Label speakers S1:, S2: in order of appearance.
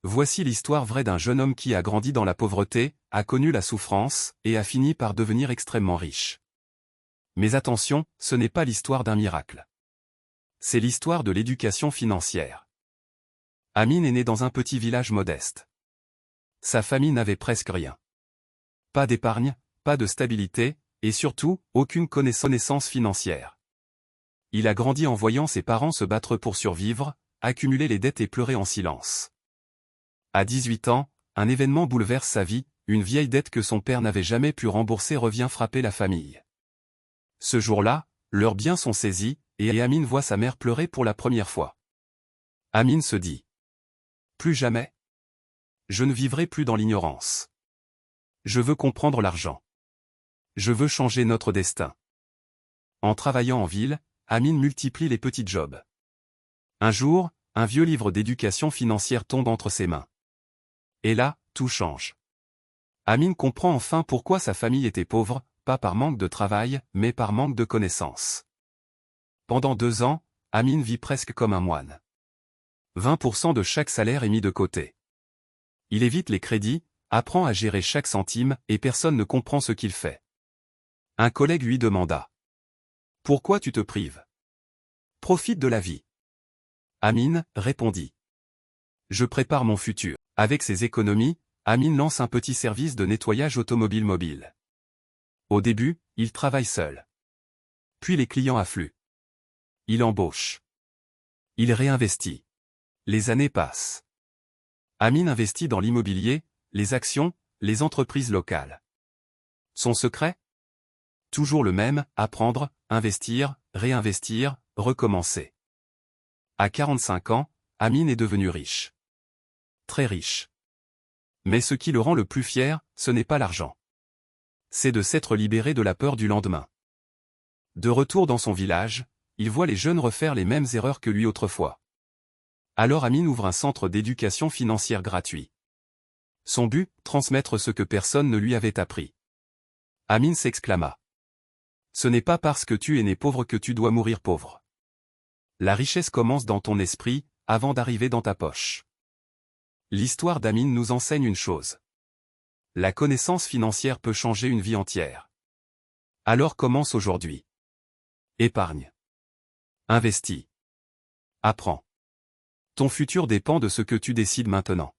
S1: Voici l'histoire vraie d'un jeune homme qui a grandi dans la pauvreté, a connu la souffrance, et a fini par devenir extrêmement riche. Mais attention, ce n'est pas l'histoire d'un miracle. C'est l'histoire de l'éducation financière. Amin est né dans un petit village modeste. Sa famille n'avait presque rien. Pas d'épargne, pas de stabilité, et surtout, aucune connaissance financière. Il a grandi en voyant ses parents se battre pour survivre, accumuler les dettes et pleurer en silence. À 18 ans, un événement bouleverse sa vie, une vieille dette que son père n'avait jamais pu rembourser revient frapper la famille. Ce jour-là, leurs biens sont saisis, et Amin voit sa mère pleurer pour la première fois. Amin se dit: plus jamais. Je ne vivrai plus dans l'ignorance. Je veux comprendre l'argent. Je veux changer notre destin. En travaillant en ville, Amin multiplie les petits jobs. Un jour, un vieux livre d'éducation financière tombe entre ses mains. Et là, tout change. Amin comprend enfin pourquoi sa famille était pauvre, pas par manque de travail, mais par manque de connaissances. Pendant 2 ans, Amin vit presque comme un moine. 20% de chaque salaire est mis de côté. Il évite les crédits, apprend à gérer chaque centime, et personne ne comprend ce qu'il fait. Un collègue lui demanda: pourquoi tu te prives? Profite de la vie. Amin répondit: je prépare mon futur. Avec ses économies, Amin lance un petit service de nettoyage automobile mobile. Au début, il travaille seul. Puis les clients affluent. Il embauche. Il réinvestit. Les années passent. Amin investit dans l'immobilier, les actions, les entreprises locales. Son secret? Toujours le même: apprendre, investir, réinvestir, recommencer. À 45 ans, Amin est devenu riche. Très riche. Mais ce qui le rend le plus fier, ce n'est pas l'argent. C'est de s'être libéré de la peur du lendemain. De retour dans son village, il voit les jeunes refaire les mêmes erreurs que lui autrefois. Alors Amin ouvre un centre d'éducation financière gratuit. Son but, transmettre ce que personne ne lui avait appris. Amin s'exclama: ce n'est pas parce que tu es né pauvre que tu dois mourir pauvre. La richesse commence dans ton esprit, avant d'arriver dans ta poche. L'histoire d'Amin nous enseigne une chose. La connaissance financière peut changer une vie entière. Alors commence aujourd'hui. Épargne. Investis. Apprends. Ton futur dépend de ce que tu décides maintenant.